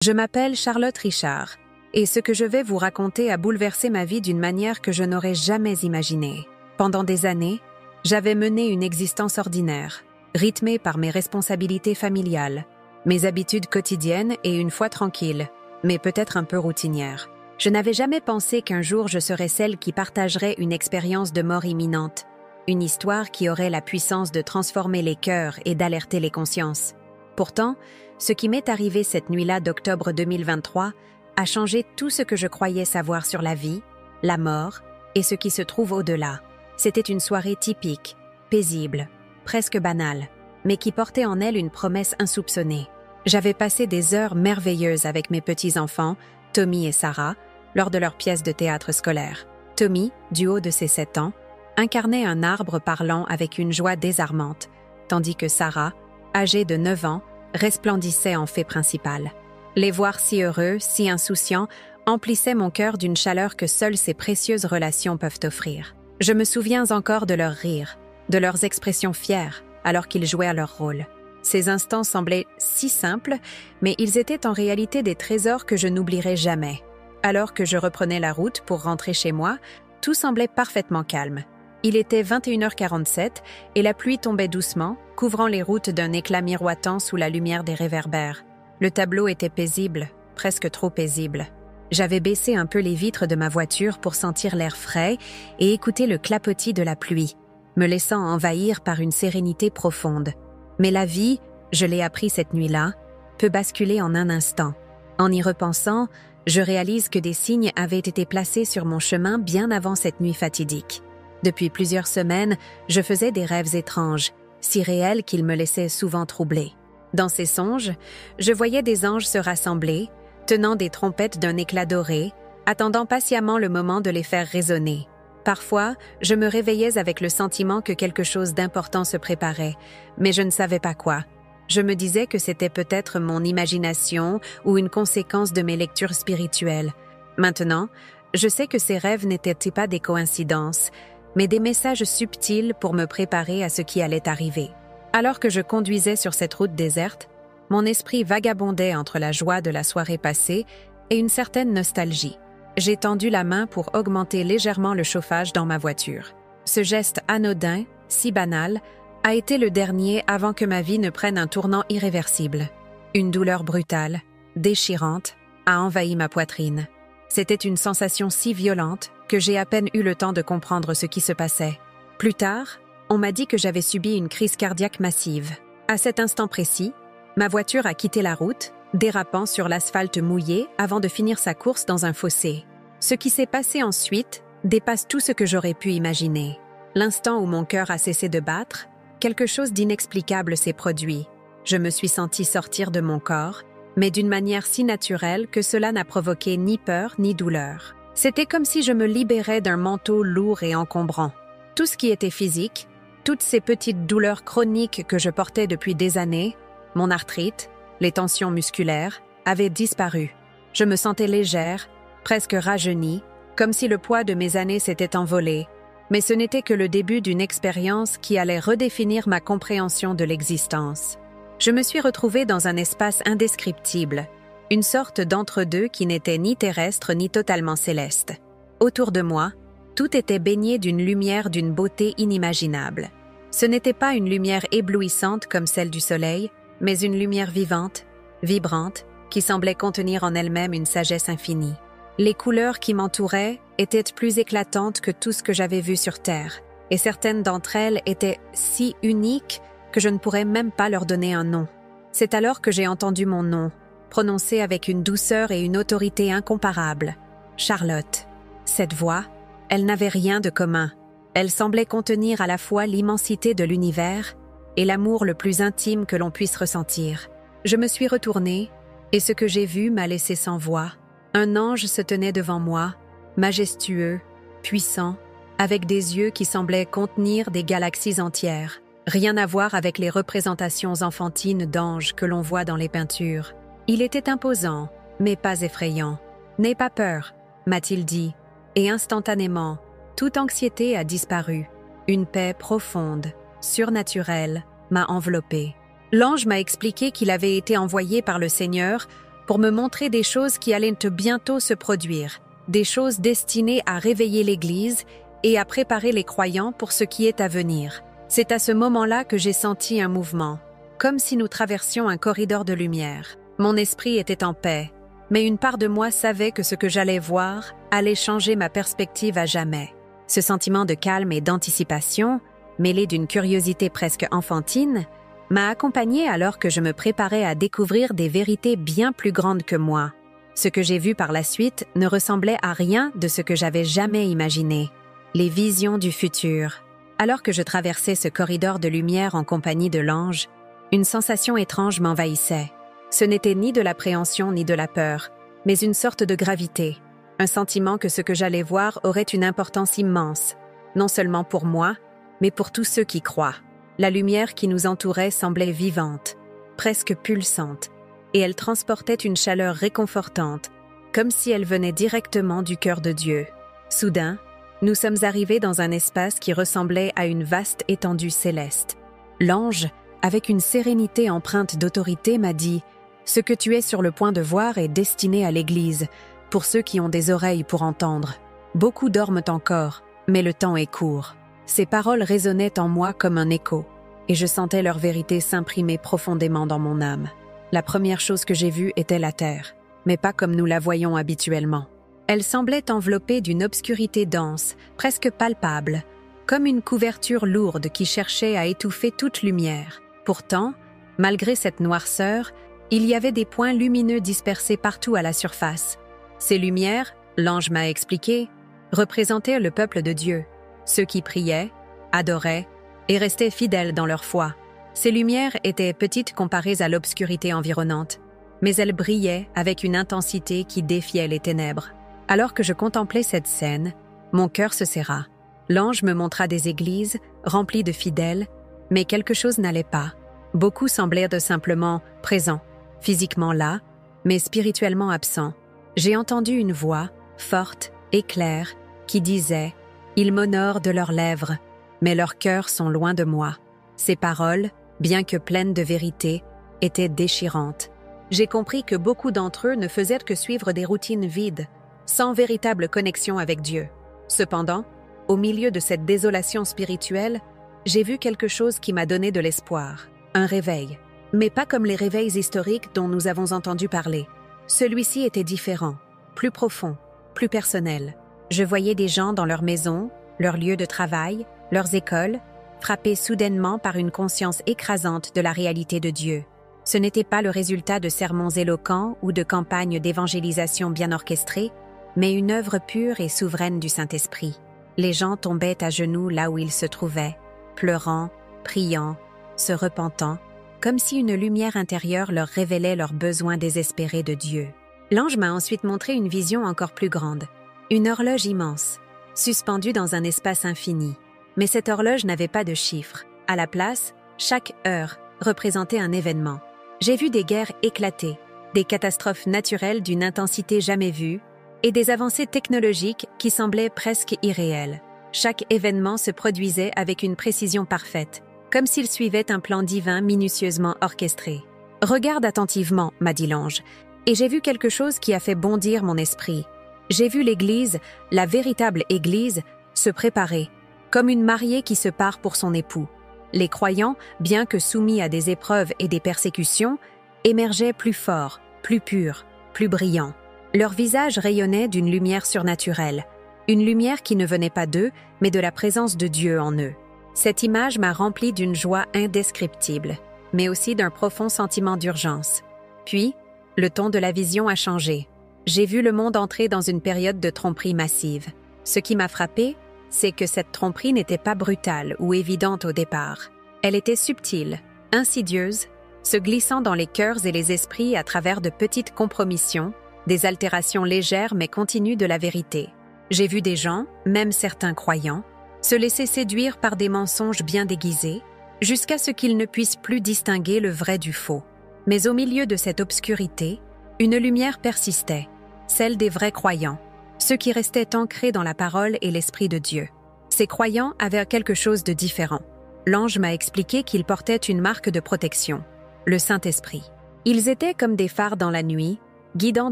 Je m'appelle Charlotte Richard, et ce que je vais vous raconter a bouleversé ma vie d'une manière que je n'aurais jamais imaginée. Pendant des années, j'avais mené une existence ordinaire, rythmée par mes responsabilités familiales, mes habitudes quotidiennes et une foi tranquille, mais peut-être un peu routinière. Je n'avais jamais pensé qu'un jour je serais celle qui partagerait une expérience de mort imminente, une histoire qui aurait la puissance de transformer les cœurs et d'alerter les consciences. Pourtant, ce qui m'est arrivé cette nuit-là d'octobre 2023 a changé tout ce que je croyais savoir sur la vie, la mort et ce qui se trouve au-delà. C'était une soirée typique, paisible, presque banale, mais qui portait en elle une promesse insoupçonnée. J'avais passé des heures merveilleuses avec mes petits-enfants, Tommy et Sarah, lors de leur pièce de théâtre scolaire. Tommy, du haut de ses 7 ans, incarnait un arbre parlant avec une joie désarmante, tandis que Sarah, âgée de 9 ans, resplendissait en fée principale. Les voir si heureux, si insouciants, emplissait mon cœur d'une chaleur que seules ces précieuses relations peuvent offrir. Je me souviens encore de leurs rires, de leurs expressions fières, alors qu'ils jouaient à leur rôle. Ces instants semblaient si simples, mais ils étaient en réalité des trésors que je n'oublierai jamais. Alors que je reprenais la route pour rentrer chez moi, tout semblait parfaitement calme. Il était 21h47 et la pluie tombait doucement, couvrant les routes d'un éclat miroitant sous la lumière des réverbères. Le tableau était paisible, presque trop paisible. J'avais baissé un peu les vitres de ma voiture pour sentir l'air frais et écouter le clapotis de la pluie, me laissant envahir par une sérénité profonde. Mais la vie, je l'ai appris cette nuit-là, peut basculer en un instant. En y repensant, je réalise que des signes avaient été placés sur mon chemin bien avant cette nuit fatidique. Depuis plusieurs semaines, je faisais des rêves étranges, si réels qu'ils me laissaient souvent troublée. Dans ces songes, je voyais des anges se rassembler, tenant des trompettes d'un éclat doré, attendant patiemment le moment de les faire résonner. Parfois, je me réveillais avec le sentiment que quelque chose d'important se préparait, mais je ne savais pas quoi. Je me disais que c'était peut-être mon imagination ou une conséquence de mes lectures spirituelles. Maintenant, je sais que ces rêves n'étaient pas des coïncidences, mais des messages subtils pour me préparer à ce qui allait arriver. Alors que je conduisais sur cette route déserte, mon esprit vagabondait entre la joie de la soirée passée et une certaine nostalgie. J'ai tendu la main pour augmenter légèrement le chauffage dans ma voiture. Ce geste anodin, si banal, a été le dernier avant que ma vie ne prenne un tournant irréversible. Une douleur brutale, déchirante, a envahi ma poitrine. C'était une sensation si violente que j'ai à peine eu le temps de comprendre ce qui se passait. Plus tard, on m'a dit que j'avais subi une crise cardiaque massive. À cet instant précis, ma voiture a quitté la route, dérapant sur l'asphalte mouillé avant de finir sa course dans un fossé. Ce qui s'est passé ensuite dépasse tout ce que j'aurais pu imaginer. L'instant où mon cœur a cessé de battre, quelque chose d'inexplicable s'est produit. Je me suis sentie sortir de mon corps, mais d'une manière si naturelle que cela n'a provoqué ni peur ni douleur. C'était comme si je me libérais d'un manteau lourd et encombrant. Tout ce qui était physique, toutes ces petites douleurs chroniques que je portais depuis des années, mon arthrite, les tensions musculaires, avaient disparu. Je me sentais légère, presque rajeunie, comme si le poids de mes années s'était envolé. Mais ce n'était que le début d'une expérience qui allait redéfinir ma compréhension de l'existence. Je me suis retrouvée dans un espace indescriptible, une sorte d'entre-deux qui n'était ni terrestre ni totalement céleste. Autour de moi, tout était baigné d'une lumière d'une beauté inimaginable. Ce n'était pas une lumière éblouissante comme celle du soleil, mais une lumière vivante, vibrante, qui semblait contenir en elle-même une sagesse infinie. Les couleurs qui m'entouraient étaient plus éclatantes que tout ce que j'avais vu sur Terre, et certaines d'entre elles étaient si uniques que je ne pourrais même pas leur donner un nom. C'est alors que j'ai entendu mon nom, prononcé avec une douceur et une autorité incomparables. Charlotte. Cette voix, elle n'avait rien de commun. Elle semblait contenir à la fois l'immensité de l'univers et l'amour le plus intime que l'on puisse ressentir. Je me suis retournée, et ce que j'ai vu m'a laissé sans voix. Un ange se tenait devant moi, majestueux, puissant, avec des yeux qui semblaient contenir des galaxies entières. Rien à voir avec les représentations enfantines d'anges que l'on voit dans les peintures. Il était imposant, mais pas effrayant. « N'aie pas peur », m'a-t-il dit, et instantanément, toute anxiété a disparu. Une paix profonde, surnaturelle, m'a enveloppée. L'ange m'a expliqué qu'il avait été envoyé par le Seigneur pour me montrer des choses qui allaient bientôt se produire, des choses destinées à réveiller l'Église et à préparer les croyants pour ce qui est à venir. C'est à ce moment-là que j'ai senti un mouvement, comme si nous traversions un corridor de lumière. Mon esprit était en paix, mais une part de moi savait que ce que j'allais voir allait changer ma perspective à jamais. Ce sentiment de calme et d'anticipation, mêlé d'une curiosité presque enfantine, m'a accompagnée alors que je me préparais à découvrir des vérités bien plus grandes que moi. Ce que j'ai vu par la suite ne ressemblait à rien de ce que j'avais jamais imaginé. Les visions du futur. Alors que je traversais ce corridor de lumière en compagnie de l'ange, une sensation étrange m'envahissait. Ce n'était ni de l'appréhension ni de la peur, mais une sorte de gravité, un sentiment que ce que j'allais voir aurait une importance immense, non seulement pour moi, mais pour tous ceux qui croient. La lumière qui nous entourait semblait vivante, presque pulsante, et elle transportait une chaleur réconfortante, comme si elle venait directement du cœur de Dieu. Soudain, nous sommes arrivés dans un espace qui ressemblait à une vaste étendue céleste. L'ange, avec une sérénité empreinte d'autorité, m'a dit « Ce que tu es sur le point de voir est destiné à l'Église, pour ceux qui ont des oreilles pour entendre. Beaucoup dorment encore, mais le temps est court. » Ces paroles résonnaient en moi comme un écho, et je sentais leur vérité s'imprimer profondément dans mon âme. La première chose que j'ai vue était la terre, mais pas comme nous la voyons habituellement. Elle semblait enveloppée d'une obscurité dense, presque palpable, comme une couverture lourde qui cherchait à étouffer toute lumière. Pourtant, malgré cette noirceur, il y avait des points lumineux dispersés partout à la surface. Ces lumières, l'ange m'a expliqué, représentaient le peuple de Dieu, ceux qui priaient, adoraient et restaient fidèles dans leur foi. Ces lumières étaient petites comparées à l'obscurité environnante, mais elles brillaient avec une intensité qui défiait les ténèbres. Alors que je contemplais cette scène, mon cœur se serra. L'ange me montra des églises remplies de fidèles, mais quelque chose n'allait pas. Beaucoup semblaient de simplement présents, physiquement là, mais spirituellement absents. J'ai entendu une voix, forte et claire, qui disait « Ils m'honorent de leurs lèvres, mais leurs cœurs sont loin de moi. » Ces paroles, bien que pleines de vérité, étaient déchirantes. J'ai compris que beaucoup d'entre eux ne faisaient que suivre des routines vides, sans véritable connexion avec Dieu. Cependant, au milieu de cette désolation spirituelle, j'ai vu quelque chose qui m'a donné de l'espoir, un réveil. Mais pas comme les réveils historiques dont nous avons entendu parler. Celui-ci était différent, plus profond, plus personnel. Je voyais des gens dans leurs maisons, leurs lieux de travail, leurs écoles, frappés soudainement par une conscience écrasante de la réalité de Dieu. Ce n'était pas le résultat de sermons éloquents ou de campagnes d'évangélisation bien orchestrées, mais une œuvre pure et souveraine du Saint-Esprit. Les gens tombaient à genoux là où ils se trouvaient, pleurant, priant, se repentant, comme si une lumière intérieure leur révélait leurs besoins désespérés de Dieu. L'ange m'a ensuite montré une vision encore plus grande, une horloge immense, suspendue dans un espace infini. Mais cette horloge n'avait pas de chiffres. À la place, chaque heure représentait un événement. J'ai vu des guerres éclater, des catastrophes naturelles d'une intensité jamais vue, et des avancées technologiques qui semblaient presque irréelles. Chaque événement se produisait avec une précision parfaite, comme s'il suivait un plan divin minutieusement orchestré. « Regarde attentivement, m'a dit l'ange, et j'ai vu quelque chose qui a fait bondir mon esprit. J'ai vu l'Église, la véritable Église, se préparer, comme une mariée qui se part pour son époux. Les croyants, bien que soumis à des épreuves et des persécutions, émergeaient plus forts, plus purs, plus brillants. Leur visage rayonnait d'une lumière surnaturelle, une lumière qui ne venait pas d'eux, mais de la présence de Dieu en eux. Cette image m'a rempli d'une joie indescriptible, mais aussi d'un profond sentiment d'urgence. Puis, le ton de la vision a changé. J'ai vu le monde entrer dans une période de tromperie massive. Ce qui m'a frappé, c'est que cette tromperie n'était pas brutale ou évidente au départ. Elle était subtile, insidieuse, se glissant dans les cœurs et les esprits à travers de petites compromissions, des altérations légères mais continues de la vérité. J'ai vu des gens, même certains croyants, se laisser séduire par des mensonges bien déguisés, jusqu'à ce qu'ils ne puissent plus distinguer le vrai du faux. Mais au milieu de cette obscurité, une lumière persistait, celle des vrais croyants, ceux qui restaient ancrés dans la parole et l'Esprit de Dieu. Ces croyants avaient quelque chose de différent. L'ange m'a expliqué qu'ils portaient une marque de protection, le Saint-Esprit. Ils étaient comme des phares dans la nuit, guidant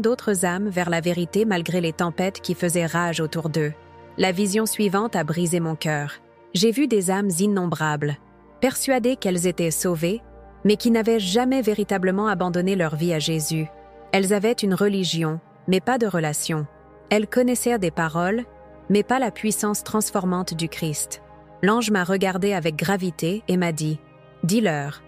d'autres âmes vers la vérité malgré les tempêtes qui faisaient rage autour d'eux. La vision suivante a brisé mon cœur. J'ai vu des âmes innombrables, persuadées qu'elles étaient sauvées, mais qui n'avaient jamais véritablement abandonné leur vie à Jésus. Elles avaient une religion, mais pas de relation. Elles connaissaient des paroles, mais pas la puissance transformante du Christ. L'ange m'a regardé avec gravité et m'a dit « Dis-leur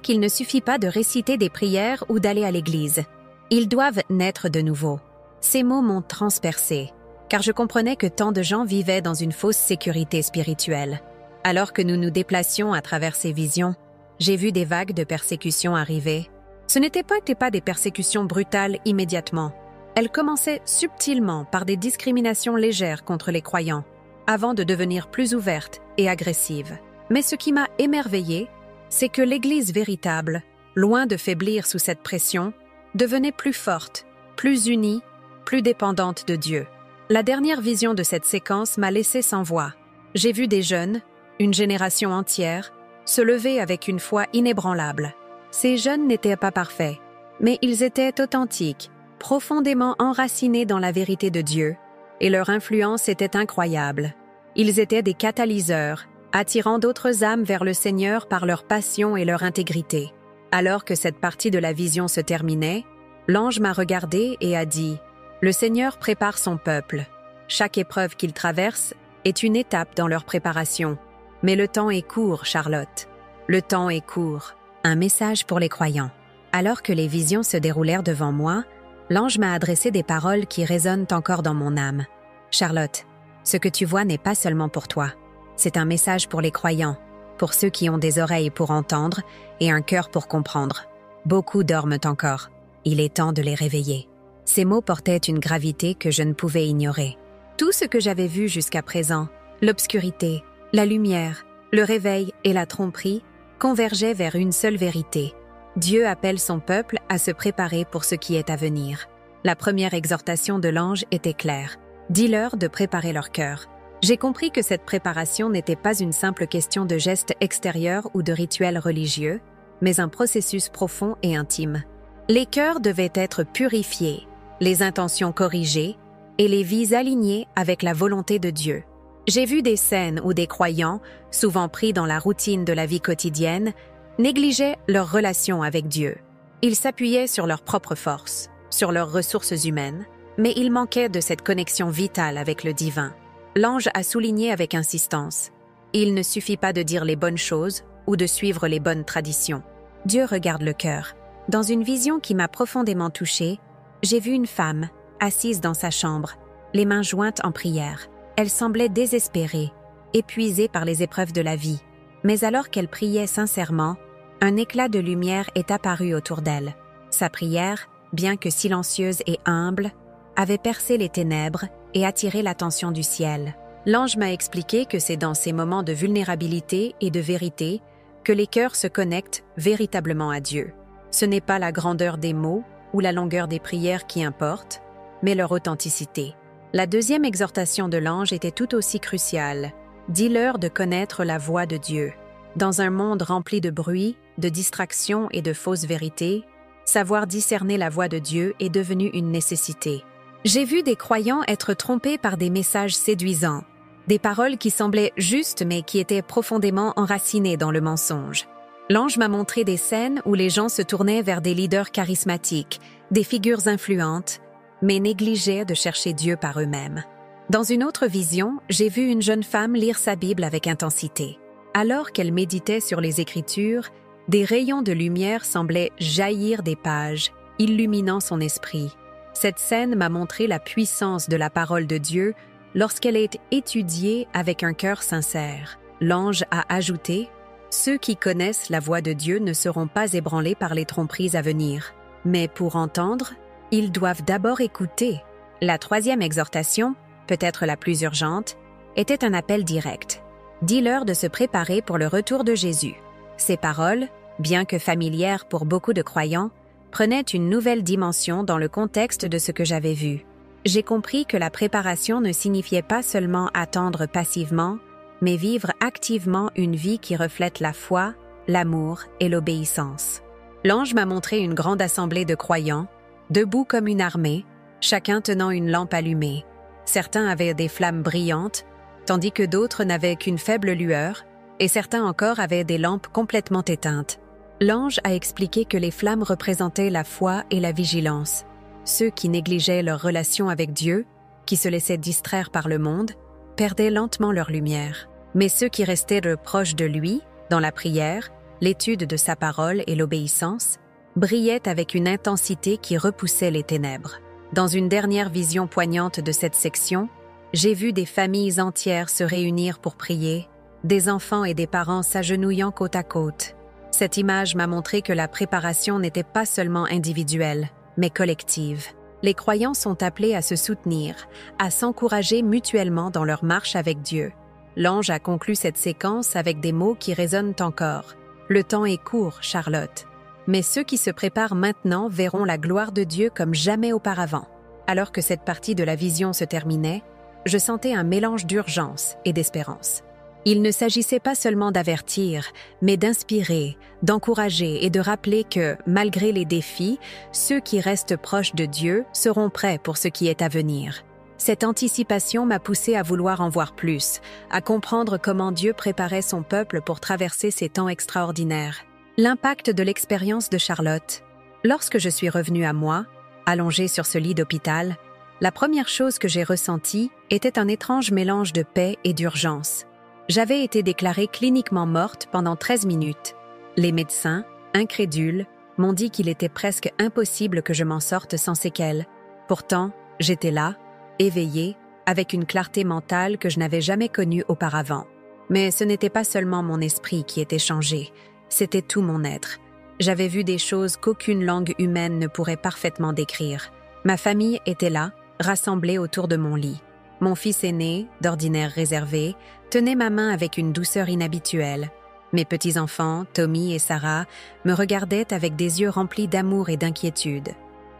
qu'il ne suffit pas de réciter des prières ou d'aller à l'église. Ils doivent naître de nouveau. » Ces mots m'ont transpercé, car je comprenais que tant de gens vivaient dans une fausse sécurité spirituelle. Alors que nous nous déplacions à travers ces visions, j'ai vu des vagues de persécutions arriver. Ce n'étaient pas des persécutions brutales immédiatement. Elles commençaient subtilement par des discriminations légères contre les croyants, avant de devenir plus ouvertes et agressives. Mais ce qui m'a émerveillée, c'est que l'Église véritable, loin de faiblir sous cette pression, devenait plus forte, plus unie, plus dépendante de Dieu. La dernière vision de cette séquence m'a laissé sans voix. J'ai vu des jeunes, une génération entière, se lever avec une foi inébranlable. Ces jeunes n'étaient pas parfaits, mais ils étaient authentiques, profondément enracinés dans la vérité de Dieu, et leur influence était incroyable. Ils étaient des catalyseurs, attirant d'autres âmes vers le Seigneur par leur passion et leur intégrité. Alors que cette partie de la vision se terminait, l'ange m'a regardé et a dit « Le Seigneur prépare son peuple. Chaque épreuve qu'il traverse est une étape dans leur préparation. Mais le temps est court, Charlotte. Le temps est court. » Un message pour les croyants. Alors que les visions se déroulèrent devant moi, l'ange m'a adressé des paroles qui résonnent encore dans mon âme. « Charlotte, ce que tu vois n'est pas seulement pour toi. C'est un message pour les croyants, pour ceux qui ont des oreilles pour entendre et un cœur pour comprendre. Beaucoup dorment encore. Il est temps de les réveiller. » Ces mots portaient une gravité que je ne pouvais ignorer. Tout ce que j'avais vu jusqu'à présent, l'obscurité, la lumière, le réveil et la tromperie, convergeaient vers une seule vérité. Dieu appelle son peuple à se préparer pour ce qui est à venir. La première exhortation de l'ange était claire. Dis-leur de préparer leur cœur. J'ai compris que cette préparation n'était pas une simple question de gestes extérieurs ou de rituels religieux, mais un processus profond et intime. Les cœurs devaient être purifiés, les intentions corrigées et les vies alignées avec la volonté de Dieu. J'ai vu des scènes où des croyants, souvent pris dans la routine de la vie quotidienne, négligeaient leur relation avec Dieu. Ils s'appuyaient sur leurs propres forces, sur leurs ressources humaines, mais ils manquaient de cette connexion vitale avec le divin. L'ange a souligné avec insistance « Il ne suffit pas de dire les bonnes choses ou de suivre les bonnes traditions. Dieu regarde le cœur. » Dans une vision qui m'a profondément touchée, j'ai vu une femme, assise dans sa chambre, les mains jointes en prière. Elle semblait désespérée, épuisée par les épreuves de la vie. Mais alors qu'elle priait sincèrement, un éclat de lumière est apparu autour d'elle. Sa prière, bien que silencieuse et humble, avait percé les ténèbres et attiré l'attention du ciel. L'ange m'a expliqué que c'est dans ces moments de vulnérabilité et de vérité que les cœurs se connectent véritablement à Dieu. Ce n'est pas la grandeur des mots ou la longueur des prières qui importe, mais leur authenticité. La deuxième exhortation de l'ange était tout aussi cruciale. Dis-leur de connaître la voix de Dieu. Dans un monde rempli de bruit, de distractions et de fausses vérités, savoir discerner la voix de Dieu est devenu une nécessité. J'ai vu des croyants être trompés par des messages séduisants, des paroles qui semblaient justes mais qui étaient profondément enracinées dans le mensonge. L'ange m'a montré des scènes où les gens se tournaient vers des leaders charismatiques, des figures influentes, mais négligeaient de chercher Dieu par eux-mêmes. Dans une autre vision, j'ai vu une jeune femme lire sa Bible avec intensité. Alors qu'elle méditait sur les Écritures, des rayons de lumière semblaient jaillir des pages, illuminant son esprit. Cette scène m'a montré la puissance de la parole de Dieu lorsqu'elle est étudiée avec un cœur sincère. L'ange a ajouté « Ceux qui connaissent la voix de Dieu ne seront pas ébranlés par les tromperies à venir. Mais pour entendre, ils doivent d'abord écouter. » La troisième exhortation, peut-être la plus urgente, était un appel direct. Dis-leur de se préparer pour le retour de Jésus. Ces paroles, bien que familières pour beaucoup de croyants, prenaient une nouvelle dimension dans le contexte de ce que j'avais vu. J'ai compris que la préparation ne signifiait pas seulement attendre passivement, mais vivre activement une vie qui reflète la foi, l'amour et l'obéissance. L'ange m'a montré une grande assemblée de croyants, debout comme une armée, chacun tenant une lampe allumée. Certains avaient des flammes brillantes, tandis que d'autres n'avaient qu'une faible lueur, et certains encore avaient des lampes complètement éteintes. L'ange a expliqué que les flammes représentaient la foi et la vigilance. Ceux qui négligeaient leur relation avec Dieu, qui se laissaient distraire par le monde, perdaient lentement leur lumière. Mais ceux qui restaient proches de lui, dans la prière, l'étude de sa parole et l'obéissance, brillaient avec une intensité qui repoussait les ténèbres. Dans une dernière vision poignante de cette section, j'ai vu des familles entières se réunir pour prier, des enfants et des parents s'agenouillant côte à côte. Cette image m'a montré que la préparation n'était pas seulement individuelle, mais collective. Les croyants sont appelés à se soutenir, à s'encourager mutuellement dans leur marche avec Dieu. L'ange a conclu cette séquence avec des mots qui résonnent encore. Le temps est court, Charlotte. Mais ceux qui se préparent maintenant verront la gloire de Dieu comme jamais auparavant. Alors que cette partie de la vision se terminait, je sentais un mélange d'urgence et d'espérance. Il ne s'agissait pas seulement d'avertir, mais d'inspirer, d'encourager et de rappeler que, malgré les défis, ceux qui restent proches de Dieu seront prêts pour ce qui est à venir. Cette anticipation m'a poussé à vouloir en voir plus, à comprendre comment Dieu préparait son peuple pour traverser ces temps extraordinaires. L'impact de l'expérience de Charlotte. Lorsque je suis revenue à moi, allongée sur ce lit d'hôpital, la première chose que j'ai ressentie était un étrange mélange de paix et d'urgence. J'avais été déclarée cliniquement morte pendant 13 minutes. Les médecins, incrédules, m'ont dit qu'il était presque impossible que je m'en sorte sans séquelles. Pourtant, j'étais là, éveillée, avec une clarté mentale que je n'avais jamais connue auparavant. Mais ce n'était pas seulement mon esprit qui était changé, c'était tout mon être. J'avais vu des choses qu'aucune langue humaine ne pourrait parfaitement décrire. Ma famille était là, rassemblée autour de mon lit. Mon fils aîné, d'ordinaire réservé, tenait ma main avec une douceur inhabituelle. Mes petits-enfants, Tommy et Sarah, me regardaient avec des yeux remplis d'amour et d'inquiétude.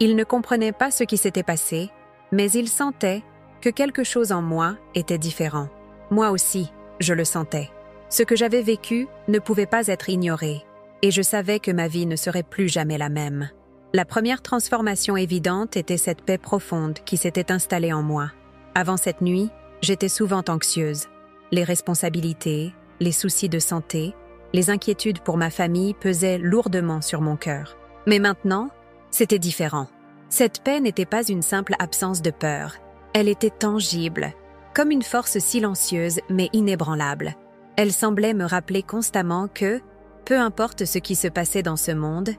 Ils ne comprenaient pas ce qui s'était passé, mais ils sentaient que quelque chose en moi était différent. Moi aussi, je le sentais. Ce que j'avais vécu ne pouvait pas être ignoré, et je savais que ma vie ne serait plus jamais la même. La première transformation évidente était cette paix profonde qui s'était installée en moi. Avant cette nuit, j'étais souvent anxieuse. Les responsabilités, les soucis de santé, les inquiétudes pour ma famille pesaient lourdement sur mon cœur. Mais maintenant, c'était différent. Cette paix n'était pas une simple absence de peur. Elle était tangible, comme une force silencieuse mais inébranlable. Elle semblait me rappeler constamment que, peu importe ce qui se passait dans ce monde,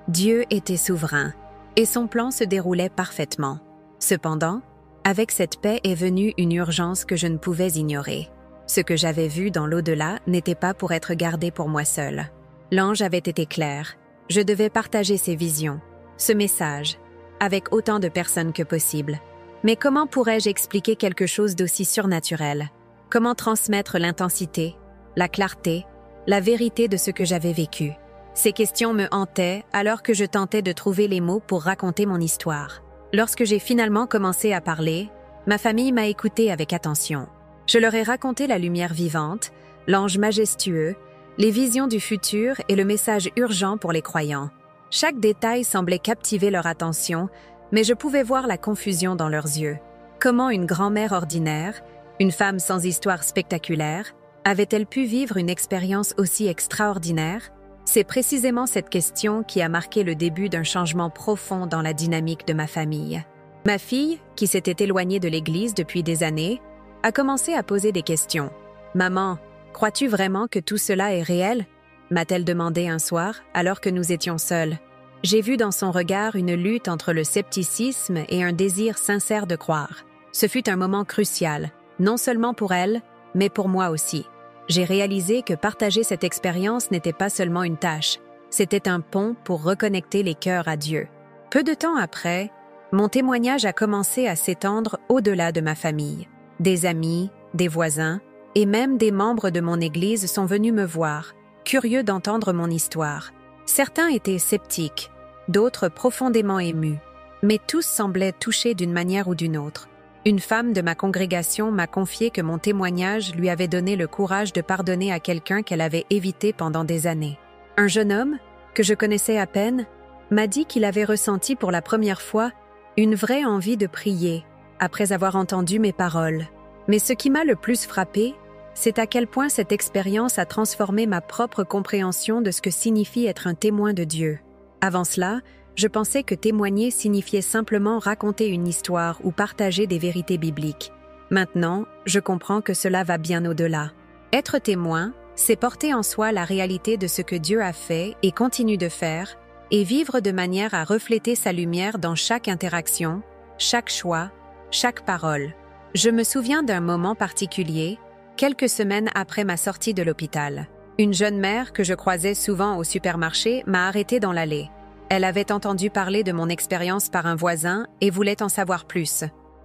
Dieu était souverain et son plan se déroulait parfaitement. Cependant, avec cette paix est venue une urgence que je ne pouvais ignorer. Ce que j'avais vu dans l'au-delà n'était pas pour être gardé pour moi seule. L'ange avait été clair. Je devais partager ses visions, ce message, avec autant de personnes que possible. Mais comment pourrais-je expliquer quelque chose d'aussi surnaturel? Comment transmettre l'intensité, la clarté, la vérité de ce que j'avais vécu? Ces questions me hantaient alors que je tentais de trouver les mots pour raconter mon histoire. Lorsque j'ai finalement commencé à parler, ma famille m'a écoutée avec attention. Je leur ai raconté la lumière vivante, l'ange majestueux, les visions du futur et le message urgent pour les croyants. Chaque détail semblait captiver leur attention, mais je pouvais voir la confusion dans leurs yeux. Comment une grand-mère ordinaire, une femme sans histoire spectaculaire, avait-elle pu vivre une expérience aussi extraordinaire? C'est précisément cette question qui a marqué le début d'un changement profond dans la dynamique de ma famille. Ma fille, qui s'était éloignée de l'Église depuis des années, a commencé à poser des questions. « Maman, crois-tu vraiment que tout cela est réel ?» m'a-t-elle demandé un soir, alors que nous étions seuls. J'ai vu dans son regard une lutte entre le scepticisme et un désir sincère de croire. Ce fut un moment crucial, non seulement pour elle, mais pour moi aussi. J'ai réalisé que partager cette expérience n'était pas seulement une tâche, c'était un pont pour reconnecter les cœurs à Dieu. Peu de temps après, mon témoignage a commencé à s'étendre au-delà de ma famille. Des amis, des voisins et même des membres de mon Église sont venus me voir, curieux d'entendre mon histoire. Certains étaient sceptiques, d'autres profondément émus, mais tous semblaient touchés d'une manière ou d'une autre. Une femme de ma congrégation m'a confié que mon témoignage lui avait donné le courage de pardonner à quelqu'un qu'elle avait évité pendant des années. Un jeune homme, que je connaissais à peine, m'a dit qu'il avait ressenti pour la première fois une vraie envie de prier après avoir entendu mes paroles. Mais ce qui m'a le plus frappé, c'est à quel point cette expérience a transformé ma propre compréhension de ce que signifie être un témoin de Dieu. Avant cela, je pensais que témoigner signifiait simplement raconter une histoire ou partager des vérités bibliques. Maintenant, je comprends que cela va bien au-delà. Être témoin, c'est porter en soi la réalité de ce que Dieu a fait et continue de faire, et vivre de manière à refléter sa lumière dans chaque interaction, chaque choix, chaque parole. Je me souviens d'un moment particulier, quelques semaines après ma sortie de l'hôpital. Une jeune mère que je croisais souvent au supermarché m'a arrêtée dans l'allée. Elle avait entendu parler de mon expérience par un voisin et voulait en savoir plus.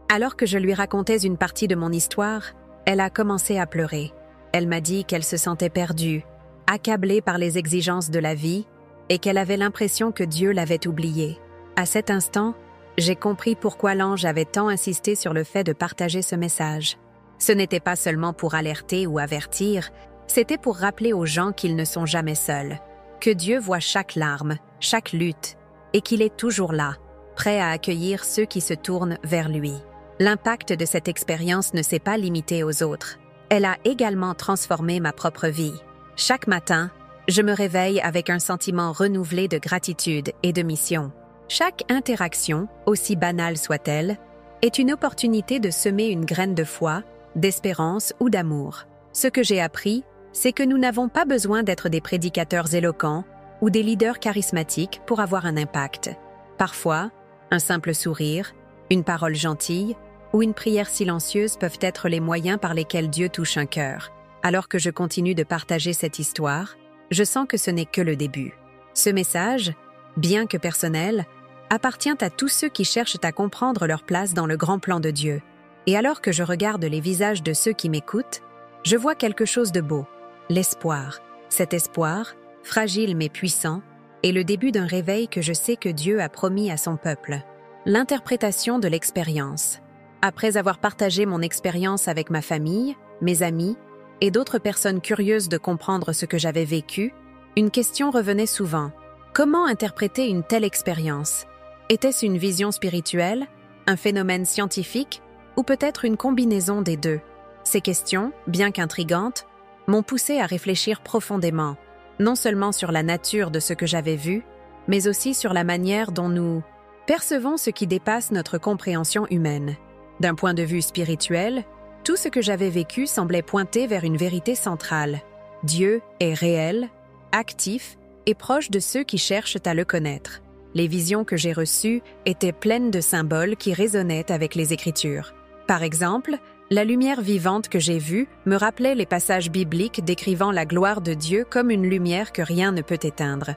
Alors que je lui racontais une partie de mon histoire, elle a commencé à pleurer. Elle m'a dit qu'elle se sentait perdue, accablée par les exigences de la vie et qu'elle avait l'impression que Dieu l'avait oubliée. À cet instant, j'ai compris pourquoi l'ange avait tant insisté sur le fait de partager ce message. Ce n'était pas seulement pour alerter ou avertir, c'était pour rappeler aux gens qu'ils ne sont jamais seuls, que Dieu voit chaque larme, chaque lutte, et qu'il est toujours là, prêt à accueillir ceux qui se tournent vers lui. L'impact de cette expérience ne s'est pas limité aux autres. Elle a également transformé ma propre vie. Chaque matin, je me réveille avec un sentiment renouvelé de gratitude et de mission. Chaque interaction, aussi banale soit-elle, est une opportunité de semer une graine de foi, d'espérance ou d'amour. Ce que j'ai appris, c'est que nous n'avons pas besoin d'être des prédicateurs éloquents ou des leaders charismatiques pour avoir un impact. Parfois, un simple sourire, une parole gentille ou une prière silencieuse peuvent être les moyens par lesquels Dieu touche un cœur. Alors que je continue de partager cette histoire, je sens que ce n'est que le début. Ce message, bien que personnel, appartient à tous ceux qui cherchent à comprendre leur place dans le grand plan de Dieu. Et alors que je regarde les visages de ceux qui m'écoutent, je vois quelque chose de beau, l'espoir. Cet espoir, fragile mais puissant, est le début d'un réveil que je sais que Dieu a promis à son peuple. L'interprétation de l'expérience. Après avoir partagé mon expérience avec ma famille, mes amis et d'autres personnes curieuses de comprendre ce que j'avais vécu, une question revenait souvent. Comment interpréter une telle expérience? Était-ce une vision spirituelle, un phénomène scientifique ou peut-être une combinaison des deux? Ces questions, bien qu'intrigantes, m'ont poussé à réfléchir profondément, non seulement sur la nature de ce que j'avais vu, mais aussi sur la manière dont nous percevons ce qui dépasse notre compréhension humaine. D'un point de vue spirituel, tout ce que j'avais vécu semblait pointer vers une vérité centrale. Dieu est réel, actif et proche de ceux qui cherchent à le connaître. Les visions que j'ai reçues étaient pleines de symboles qui résonnaient avec les Écritures. Par exemple, la lumière vivante que j'ai vue me rappelait les passages bibliques décrivant la gloire de Dieu comme une lumière que rien ne peut éteindre.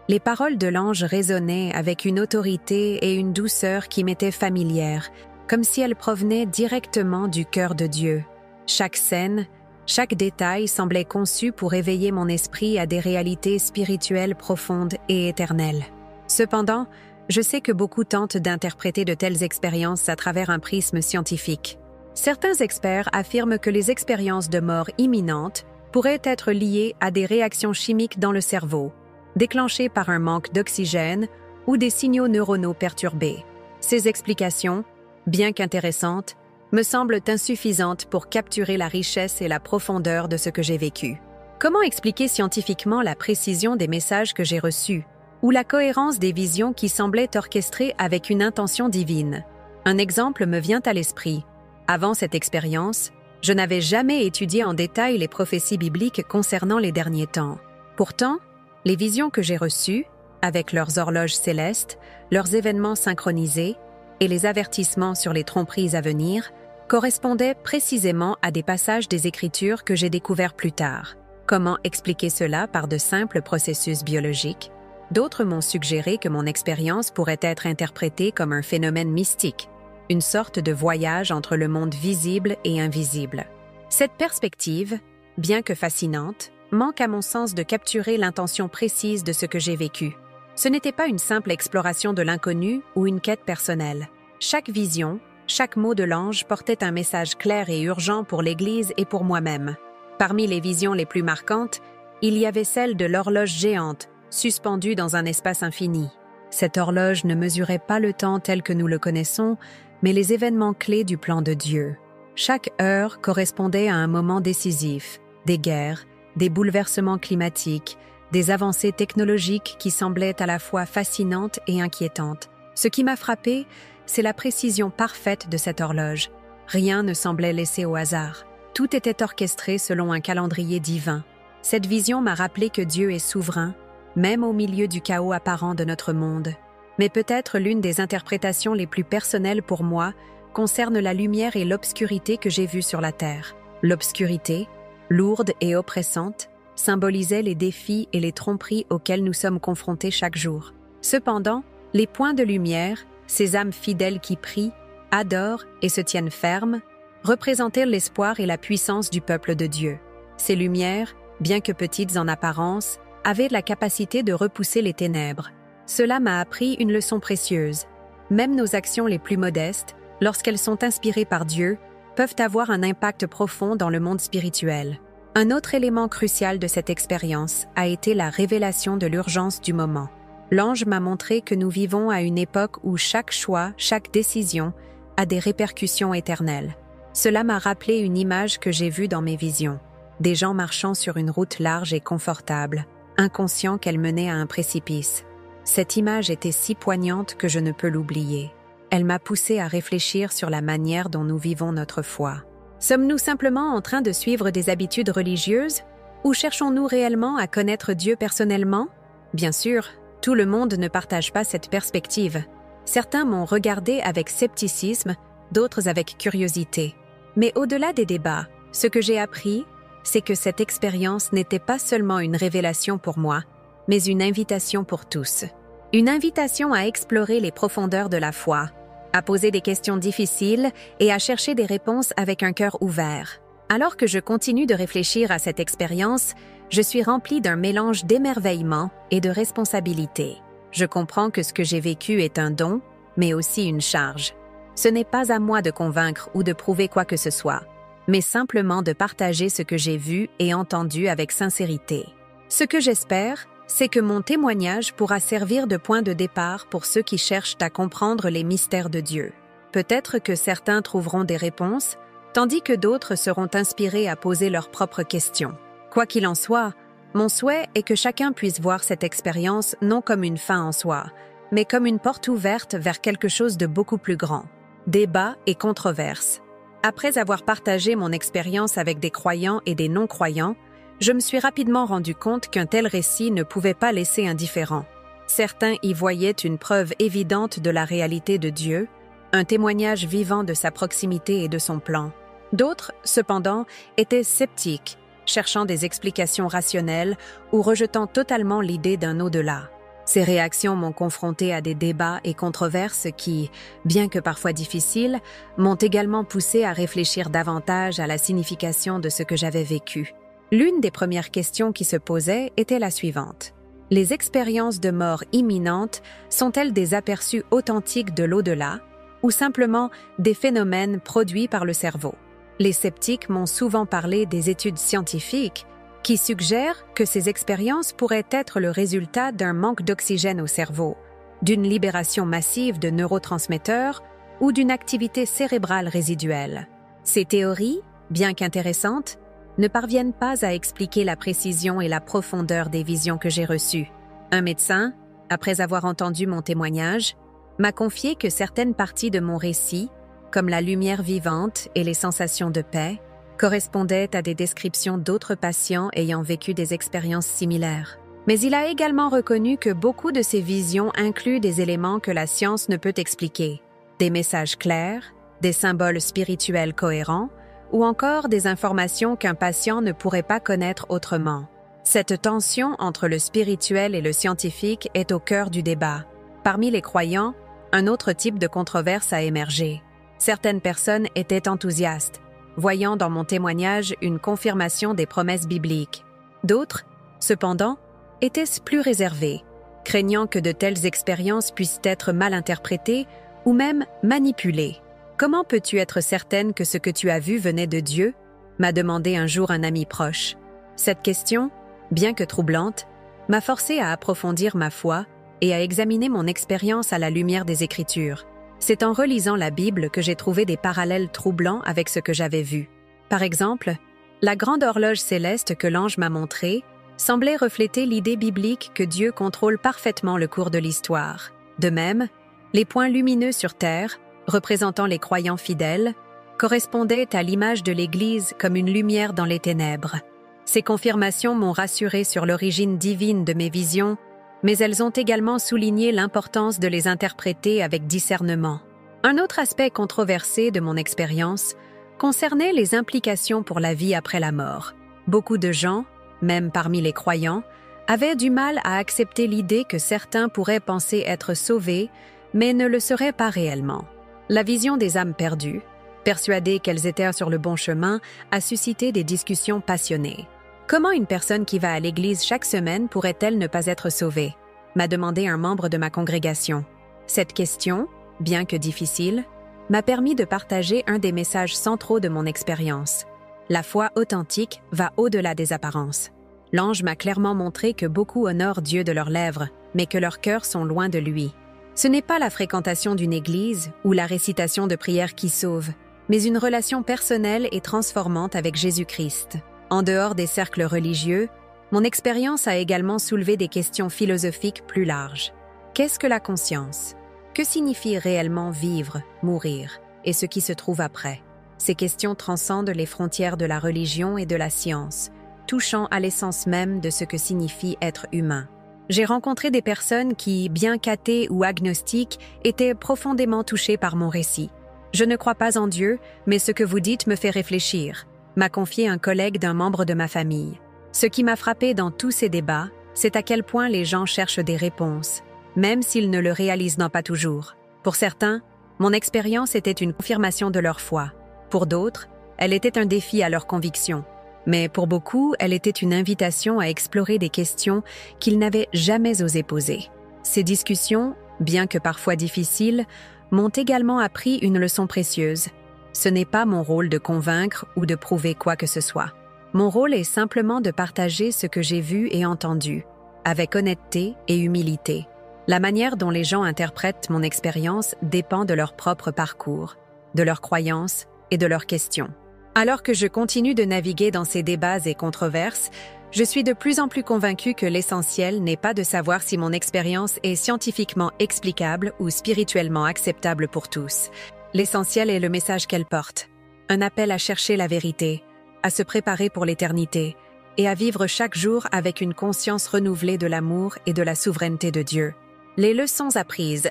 Les paroles de l'ange résonnaient avec une autorité et une douceur qui m'étaient familières, comme si elles provenaient directement du cœur de Dieu. Chaque scène, chaque détail semblait conçu pour éveiller mon esprit à des réalités spirituelles profondes et éternelles. Cependant, je sais que beaucoup tentent d'interpréter de telles expériences à travers un prisme scientifique. Certains experts affirment que les expériences de mort imminente pourraient être liées à des réactions chimiques dans le cerveau, déclenchées par un manque d'oxygène ou des signaux neuronaux perturbés. Ces explications, bien qu'intéressantes, me semblent insuffisantes pour capturer la richesse et la profondeur de ce que j'ai vécu. Comment expliquer scientifiquement la précision des messages que j'ai reçus, ou la cohérence des visions qui semblaient orchestrées avec une intention divine? Un exemple me vient à l'esprit. Avant cette expérience, je n'avais jamais étudié en détail les prophéties bibliques concernant les derniers temps. Pourtant, les visions que j'ai reçues, avec leurs horloges célestes, leurs événements synchronisés et les avertissements sur les tromperies à venir, correspondaient précisément à des passages des Écritures que j'ai découverts plus tard. Comment expliquer cela par de simples processus biologiques? D'autres m'ont suggéré que mon expérience pourrait être interprétée comme un phénomène mystique, une sorte de voyage entre le monde visible et invisible. Cette perspective, bien que fascinante, manque à mon sens de capturer l'intention précise de ce que j'ai vécu. Ce n'était pas une simple exploration de l'inconnu ou une quête personnelle. Chaque vision, chaque mot de l'ange portait un message clair et urgent pour l'Église et pour moi-même. Parmi les visions les plus marquantes, il y avait celle de l'horloge géante, suspendue dans un espace infini. Cette horloge ne mesurait pas le temps tel que nous le connaissons, mais les événements clés du plan de Dieu. Chaque heure correspondait à un moment décisif, des guerres, des bouleversements climatiques, des avancées technologiques qui semblaient à la fois fascinantes et inquiétantes. Ce qui m'a frappé, c'est la précision parfaite de cette horloge. Rien ne semblait laissé au hasard. Tout était orchestré selon un calendrier divin. Cette vision m'a rappelé que Dieu est souverain, même au milieu du chaos apparent de notre monde. Mais peut-être l'une des interprétations les plus personnelles pour moi concerne la lumière et l'obscurité que j'ai vues sur la terre. L'obscurité, lourde et oppressante, symbolisait les défis et les tromperies auxquels nous sommes confrontés chaque jour. Cependant, les points de lumière, ces âmes fidèles qui prient, adorent et se tiennent fermes, représentaient l'espoir et la puissance du peuple de Dieu. Ces lumières, bien que petites en apparence, avaient la capacité de repousser les ténèbres. Cela m'a appris une leçon précieuse. Même nos actions les plus modestes, lorsqu'elles sont inspirées par Dieu, peuvent avoir un impact profond dans le monde spirituel. Un autre élément crucial de cette expérience a été la révélation de l'urgence du moment. L'ange m'a montré que nous vivons à une époque où chaque choix, chaque décision a des répercussions éternelles. Cela m'a rappelé une image que j'ai vue dans mes visions. Des gens marchant sur une route large et confortable, inconscients qu'elle menait à un précipice. Cette image était si poignante que je ne peux l'oublier. Elle m'a poussé à réfléchir sur la manière dont nous vivons notre foi. Sommes-nous simplement en train de suivre des habitudes religieuses ou cherchons-nous réellement à connaître Dieu personnellement? Bien sûr, tout le monde ne partage pas cette perspective. Certains m'ont regardé avec scepticisme, d'autres avec curiosité. Mais au-delà des débats, ce que j'ai appris, c'est que cette expérience n'était pas seulement une révélation pour moi, mais une invitation pour tous. Une invitation à explorer les profondeurs de la foi, à poser des questions difficiles et à chercher des réponses avec un cœur ouvert. Alors que je continue de réfléchir à cette expérience, je suis remplie d'un mélange d'émerveillement et de responsabilité. Je comprends que ce que j'ai vécu est un don, mais aussi une charge. Ce n'est pas à moi de convaincre ou de prouver quoi que ce soit, mais simplement de partager ce que j'ai vu et entendu avec sincérité. Ce que j'espère, c'est que mon témoignage pourra servir de point de départ pour ceux qui cherchent à comprendre les mystères de Dieu. Peut-être que certains trouveront des réponses, tandis que d'autres seront inspirés à poser leurs propres questions. Quoi qu'il en soit, mon souhait est que chacun puisse voir cette expérience non comme une fin en soi, mais comme une porte ouverte vers quelque chose de beaucoup plus grand. Débat et controverses. Après avoir partagé mon expérience avec des croyants et des non-croyants, je me suis rapidement rendu compte qu'un tel récit ne pouvait pas laisser indifférent. Certains y voyaient une preuve évidente de la réalité de Dieu, un témoignage vivant de sa proximité et de son plan. D'autres, cependant, étaient sceptiques, cherchant des explications rationnelles ou rejetant totalement l'idée d'un au-delà. Ces réactions m'ont confronté à des débats et controverses qui, bien que parfois difficiles, m'ont également poussé à réfléchir davantage à la signification de ce que j'avais vécu. L'une des premières questions qui se posaient était la suivante. Les expériences de mort imminente sont-elles des aperçus authentiques de l'au-delà ou simplement des phénomènes produits par le cerveau? Les sceptiques m'ont souvent parlé des études scientifiques qui suggèrent que ces expériences pourraient être le résultat d'un manque d'oxygène au cerveau, d'une libération massive de neurotransmetteurs ou d'une activité cérébrale résiduelle. Ces théories, bien qu'intéressantes, ne parviennent pas à expliquer la précision et la profondeur des visions que j'ai reçues. Un médecin, après avoir entendu mon témoignage, m'a confié que certaines parties de mon récit, comme la lumière vivante et les sensations de paix, correspondaient à des descriptions d'autres patients ayant vécu des expériences similaires. Mais il a également reconnu que beaucoup de ces visions incluent des éléments que la science ne peut expliquer, des messages clairs, des symboles spirituels cohérents, ou encore des informations qu'un patient ne pourrait pas connaître autrement. Cette tension entre le spirituel et le scientifique est au cœur du débat. Parmi les croyants, un autre type de controverse a émergé. Certaines personnes étaient enthousiastes, voyant dans mon témoignage une confirmation des promesses bibliques. D'autres, cependant, étaient plus réservées, craignant que de telles expériences puissent être mal interprétées ou même manipulées. « Comment peux-tu être certaine que ce que tu as vu venait de Dieu ?» m'a demandé un jour un ami proche. Cette question, bien que troublante, m'a forcée à approfondir ma foi et à examiner mon expérience à la lumière des Écritures. C'est en relisant la Bible que j'ai trouvé des parallèles troublants avec ce que j'avais vu. Par exemple, la grande horloge céleste que l'ange m'a montrée semblait refléter l'idée biblique que Dieu contrôle parfaitement le cours de l'histoire. De même, les points lumineux sur terre, représentant les croyants fidèles, correspondaient à l'image de l'Église comme une lumière dans les ténèbres. Ces confirmations m'ont rassuré sur l'origine divine de mes visions, mais elles ont également souligné l'importance de les interpréter avec discernement. Un autre aspect controversé de mon expérience concernait les implications pour la vie après la mort. Beaucoup de gens, même parmi les croyants, avaient du mal à accepter l'idée que certains pourraient penser être sauvés, mais ne le seraient pas réellement. La vision des âmes perdues, persuadée qu'elles étaient sur le bon chemin, a suscité des discussions passionnées. Comment une personne qui va à l'église chaque semaine pourrait-elle ne pas être sauvée? M'a demandé un membre de ma congrégation. Cette question, bien que difficile, m'a permis de partager un des messages centraux de mon expérience. La foi authentique va au-delà des apparences. L'ange m'a clairement montré que beaucoup honorent Dieu de leurs lèvres, mais que leurs cœurs sont loin de lui. Ce n'est pas la fréquentation d'une église ou la récitation de prières qui sauve, mais une relation personnelle et transformante avec Jésus-Christ. En dehors des cercles religieux, mon expérience a également soulevé des questions philosophiques plus larges. Qu'est-ce que la conscience? Que signifie réellement vivre, mourir, et ce qui se trouve après? Ces questions transcendent les frontières de la religion et de la science, touchant à l'essence même de ce que signifie être humain. J'ai rencontré des personnes qui, bien qu'athées ou agnostiques, étaient profondément touchées par mon récit. « Je ne crois pas en Dieu, mais ce que vous dites me fait réfléchir », m'a confié un collègue d'un membre de ma famille. Ce qui m'a frappé dans tous ces débats, c'est à quel point les gens cherchent des réponses, même s'ils ne le réalisent pas toujours. Pour certains, mon expérience était une confirmation de leur foi. Pour d'autres, elle était un défi à leur conviction. Mais pour beaucoup, elle était une invitation à explorer des questions qu'ils n'avaient jamais osé poser. Ces discussions, bien que parfois difficiles, m'ont également appris une leçon précieuse. Ce n'est pas mon rôle de convaincre ou de prouver quoi que ce soit. Mon rôle est simplement de partager ce que j'ai vu et entendu, avec honnêteté et humilité. La manière dont les gens interprètent mon expérience dépend de leur propre parcours, de leurs croyances et de leurs questions. Alors que je continue de naviguer dans ces débats et controverses, je suis de plus en plus convaincue que l'essentiel n'est pas de savoir si mon expérience est scientifiquement explicable ou spirituellement acceptable pour tous. L'essentiel est le message qu'elle porte. Un appel à chercher la vérité, à se préparer pour l'éternité et à vivre chaque jour avec une conscience renouvelée de l'amour et de la souveraineté de Dieu. Les leçons apprises.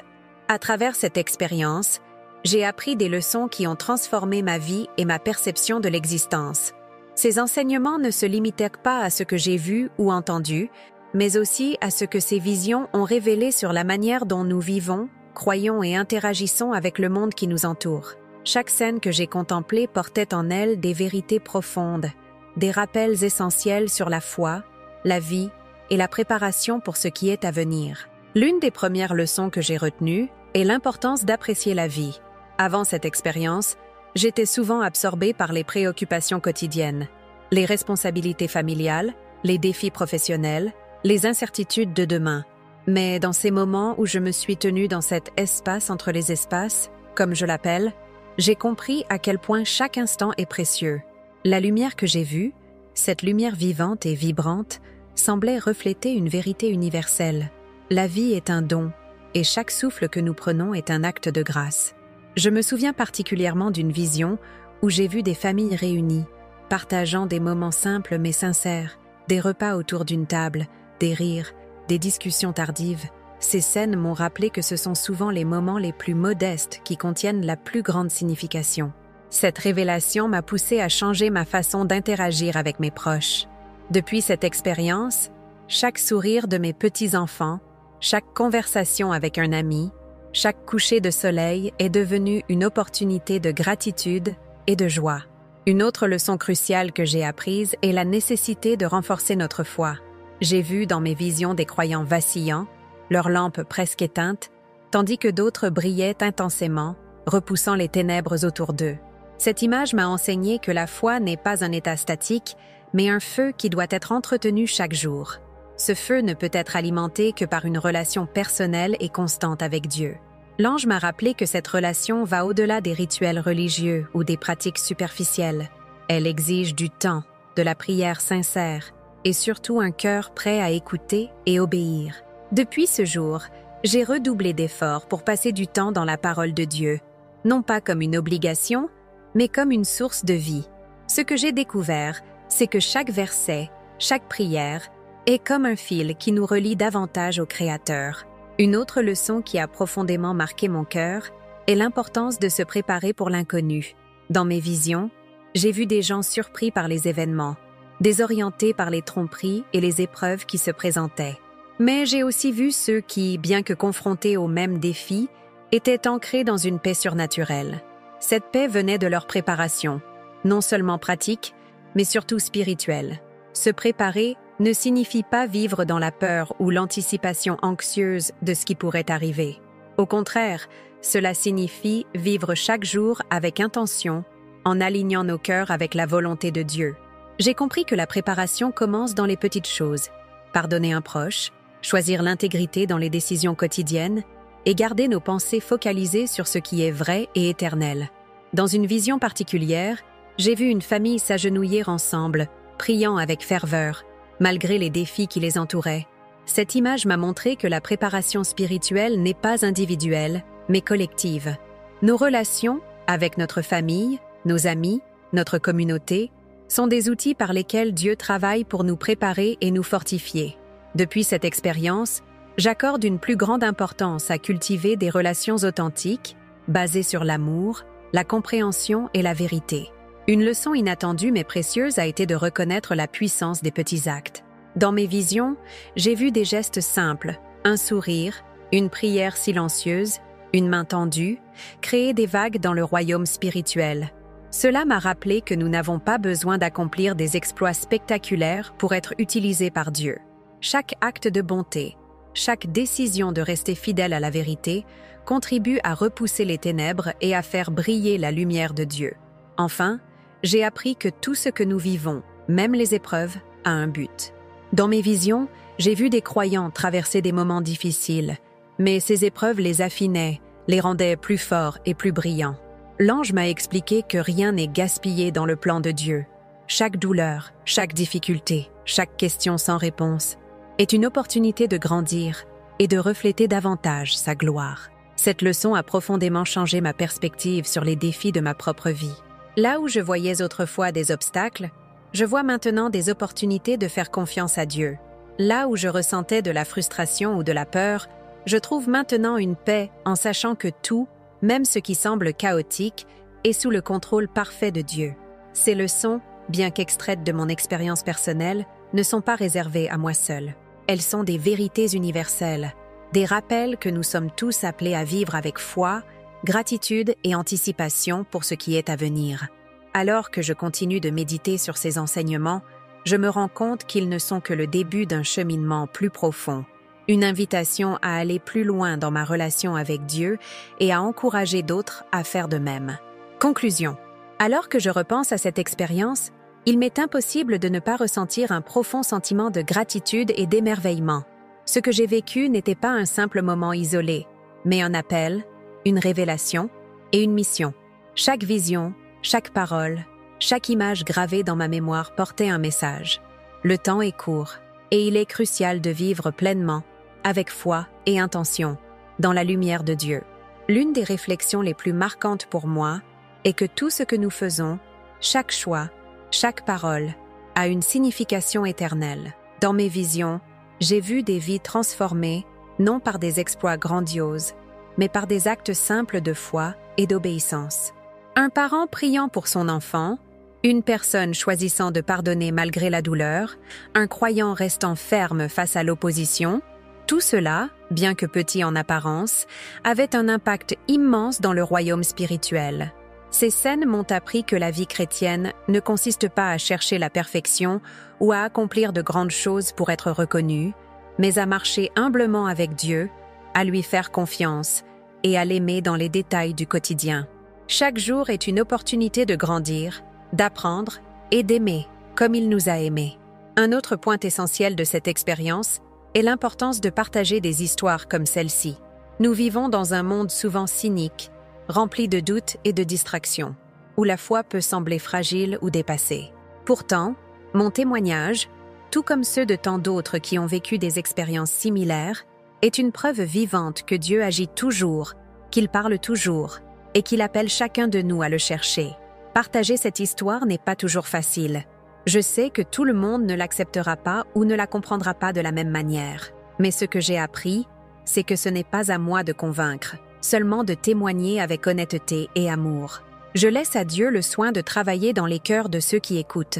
À travers cette expérience, j'ai appris des leçons qui ont transformé ma vie et ma perception de l'existence. Ces enseignements ne se limitaient pas à ce que j'ai vu ou entendu, mais aussi à ce que ces visions ont révélé sur la manière dont nous vivons, croyons et interagissons avec le monde qui nous entoure. Chaque scène que j'ai contemplée portait en elle des vérités profondes, des rappels essentiels sur la foi, la vie et la préparation pour ce qui est à venir. L'une des premières leçons que j'ai retenues est l'importance d'apprécier la vie. Avant cette expérience, j'étais souvent absorbée par les préoccupations quotidiennes, les responsabilités familiales, les défis professionnels, les incertitudes de demain. Mais dans ces moments où je me suis tenue dans cet espace entre les espaces, comme je l'appelle, j'ai compris à quel point chaque instant est précieux. La lumière que j'ai vue, cette lumière vivante et vibrante, semblait refléter une vérité universelle. La vie est un don, et chaque souffle que nous prenons est un acte de grâce. Je me souviens particulièrement d'une vision où j'ai vu des familles réunies, partageant des moments simples mais sincères, des repas autour d'une table, des rires, des discussions tardives. Ces scènes m'ont rappelé que ce sont souvent les moments les plus modestes qui contiennent la plus grande signification. Cette révélation m'a poussée à changer ma façon d'interagir avec mes proches. Depuis cette expérience, chaque sourire de mes petits-enfants, chaque conversation avec un ami, chaque coucher de soleil est devenu une opportunité de gratitude et de joie. Une autre leçon cruciale que j'ai apprise est la nécessité de renforcer notre foi. J'ai vu dans mes visions des croyants vacillants, leurs lampes presque éteintes, tandis que d'autres brillaient intensément, repoussant les ténèbres autour d'eux. Cette image m'a enseigné que la foi n'est pas un état statique, mais un feu qui doit être entretenu chaque jour. Ce feu ne peut être alimenté que par une relation personnelle et constante avec Dieu. L'ange m'a rappelé que cette relation va au-delà des rituels religieux ou des pratiques superficielles. Elle exige du temps, de la prière sincère et surtout un cœur prêt à écouter et obéir. Depuis ce jour, j'ai redoublé d'efforts pour passer du temps dans la parole de Dieu, non pas comme une obligation, mais comme une source de vie. Ce que j'ai découvert, c'est que chaque verset, chaque prière, est comme un fil qui nous relie davantage au Créateur. Une autre leçon qui a profondément marqué mon cœur est l'importance de se préparer pour l'inconnu. Dans mes visions, j'ai vu des gens surpris par les événements, désorientés par les tromperies et les épreuves qui se présentaient. Mais j'ai aussi vu ceux qui, bien que confrontés aux mêmes défis, étaient ancrés dans une paix surnaturelle. Cette paix venait de leur préparation, non seulement pratique, mais surtout spirituelle. Se préparer ne signifie pas vivre dans la peur ou l'anticipation anxieuse de ce qui pourrait arriver. Au contraire, cela signifie vivre chaque jour avec intention, en alignant nos cœurs avec la volonté de Dieu. J'ai compris que la préparation commence dans les petites choses. Pardonner un proche, choisir l'intégrité dans les décisions quotidiennes et garder nos pensées focalisées sur ce qui est vrai et éternel. Dans une vision particulière, j'ai vu une famille s'agenouiller ensemble, priant avec ferveur, malgré les défis qui les entouraient. Cette image m'a montré que la préparation spirituelle n'est pas individuelle, mais collective. Nos relations, avec notre famille, nos amis, notre communauté, sont des outils par lesquels Dieu travaille pour nous préparer et nous fortifier. Depuis cette expérience, j'accorde une plus grande importance à cultiver des relations authentiques, basées sur l'amour, la compréhension et la vérité. Une leçon inattendue mais précieuse a été de reconnaître la puissance des petits actes. Dans mes visions, j'ai vu des gestes simples, un sourire, une prière silencieuse, une main tendue, créer des vagues dans le royaume spirituel. Cela m'a rappelé que nous n'avons pas besoin d'accomplir des exploits spectaculaires pour être utilisés par Dieu. Chaque acte de bonté, chaque décision de rester fidèle à la vérité contribue à repousser les ténèbres et à faire briller la lumière de Dieu. Enfin, j'ai appris que tout ce que nous vivons, même les épreuves, a un but. Dans mes visions, j'ai vu des croyants traverser des moments difficiles, mais ces épreuves les affinaient, les rendaient plus forts et plus brillants. L'ange m'a expliqué que rien n'est gaspillé dans le plan de Dieu. Chaque douleur, chaque difficulté, chaque question sans réponse est une opportunité de grandir et de refléter davantage sa gloire. Cette leçon a profondément changé ma perspective sur les défis de ma propre vie. Là où je voyais autrefois des obstacles, je vois maintenant des opportunités de faire confiance à Dieu. Là où je ressentais de la frustration ou de la peur, je trouve maintenant une paix en sachant que tout, même ce qui semble chaotique, est sous le contrôle parfait de Dieu. Ces leçons, bien qu'extraites de mon expérience personnelle, ne sont pas réservées à moi seule. Elles sont des vérités universelles, des rappels que nous sommes tous appelés à vivre avec foi, gratitude et anticipation pour ce qui est à venir. Alors que je continue de méditer sur ces enseignements, je me rends compte qu'ils ne sont que le début d'un cheminement plus profond, une invitation à aller plus loin dans ma relation avec Dieu et à encourager d'autres à faire de même. Conclusion. Alors que je repense à cette expérience, il m'est impossible de ne pas ressentir un profond sentiment de gratitude et d'émerveillement. Ce que j'ai vécu n'était pas un simple moment isolé, mais un appel, une révélation et une mission. Chaque vision, chaque parole, chaque image gravée dans ma mémoire portait un message. Le temps est court et il est crucial de vivre pleinement, avec foi et intention, dans la lumière de Dieu. L'une des réflexions les plus marquantes pour moi est que tout ce que nous faisons, chaque choix, chaque parole, a une signification éternelle. Dans mes visions, j'ai vu des vies transformées, non par des exploits grandioses, mais par des actes simples de foi et d'obéissance. Un parent priant pour son enfant, une personne choisissant de pardonner malgré la douleur, un croyant restant ferme face à l'opposition, tout cela, bien que petit en apparence, avait un impact immense dans le royaume spirituel. Ces scènes m'ont appris que la vie chrétienne ne consiste pas à chercher la perfection ou à accomplir de grandes choses pour être reconnue, mais à marcher humblement avec Dieu, à lui faire confiance et à l'aimer dans les détails du quotidien. Chaque jour est une opportunité de grandir, d'apprendre et d'aimer comme il nous a aimés. Un autre point essentiel de cette expérience est l'importance de partager des histoires comme celle-ci. Nous vivons dans un monde souvent cynique, rempli de doutes et de distractions, où la foi peut sembler fragile ou dépassée. Pourtant, mon témoignage, tout comme ceux de tant d'autres qui ont vécu des expériences similaires, est une preuve vivante que Dieu agit toujours, qu'il parle toujours, et qu'il appelle chacun de nous à le chercher. Partager cette histoire n'est pas toujours facile. Je sais que tout le monde ne l'acceptera pas ou ne la comprendra pas de la même manière. Mais ce que j'ai appris, c'est que ce n'est pas à moi de convaincre, seulement de témoigner avec honnêteté et amour. Je laisse à Dieu le soin de travailler dans les cœurs de ceux qui écoutent.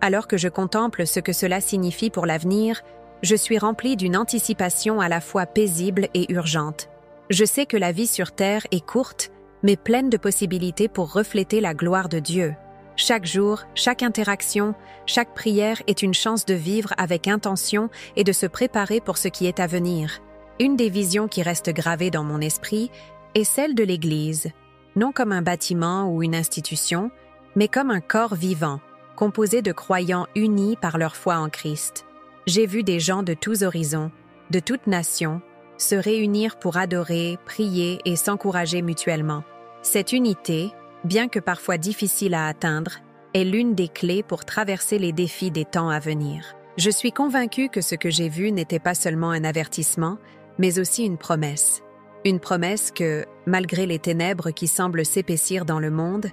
Alors que je contemple ce que cela signifie pour l'avenir, je suis remplie d'une anticipation à la fois paisible et urgente. Je sais que la vie sur terre est courte, mais pleine de possibilités pour refléter la gloire de Dieu. Chaque jour, chaque interaction, chaque prière est une chance de vivre avec intention et de se préparer pour ce qui est à venir. Une des visions qui reste gravée dans mon esprit est celle de l'Église, non comme un bâtiment ou une institution, mais comme un corps vivant, composé de croyants unis par leur foi en Christ. J'ai vu des gens de tous horizons, de toutes nations, se réunir pour adorer, prier et s'encourager mutuellement. Cette unité, bien que parfois difficile à atteindre, est l'une des clés pour traverser les défis des temps à venir. Je suis convaincue que ce que j'ai vu n'était pas seulement un avertissement, mais aussi une promesse. Une promesse que, malgré les ténèbres qui semblent s'épaissir dans le monde,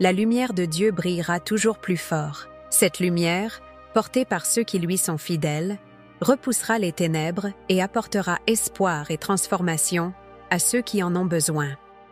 la lumière de Dieu brillera toujours plus fort. Cette lumière, portée par ceux qui lui sont fidèles, repoussera les ténèbres et apportera espoir et transformation à ceux qui en ont besoin.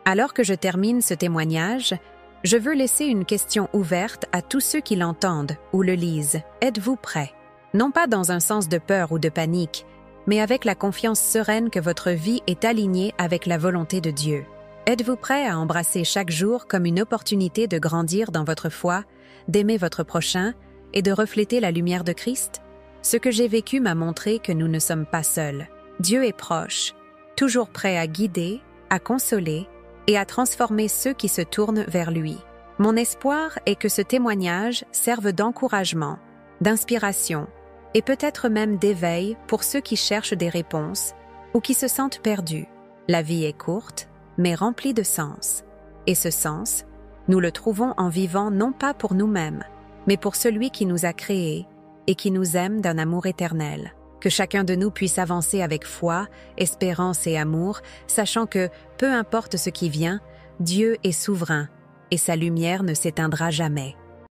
Alors que je termine ce témoignage, je veux laisser une question ouverte à tous ceux qui l'entendent ou le lisent. Êtes-vous prêts? Non pas dans un sens de peur ou de panique, mais avec la confiance sereine que votre vie est alignée avec la volonté de Dieu. Êtes-vous prêts à embrasser chaque jour comme une opportunité de grandir dans votre foi, d'aimer votre prochain et de refléter la lumière de Christ? Ce que j'ai vécu m'a montré que nous ne sommes pas seuls. Dieu est proche, toujours prêt à guider, à consoler et à transformer ceux qui se tournent vers lui. Mon espoir est que ce témoignage serve d'encouragement, d'inspiration et peut-être même d'éveil pour ceux qui cherchent des réponses ou qui se sentent perdus. La vie est courte, mais remplie de sens. Et ce sens, nous le trouvons en vivant non pas pour nous-mêmes, mais pour celui qui nous a créés et qui nous aime d'un amour éternel. Que chacun de nous puisse avancer avec foi, espérance et amour, sachant que, peu importe ce qui vient, Dieu est souverain et sa lumière ne s'éteindra jamais.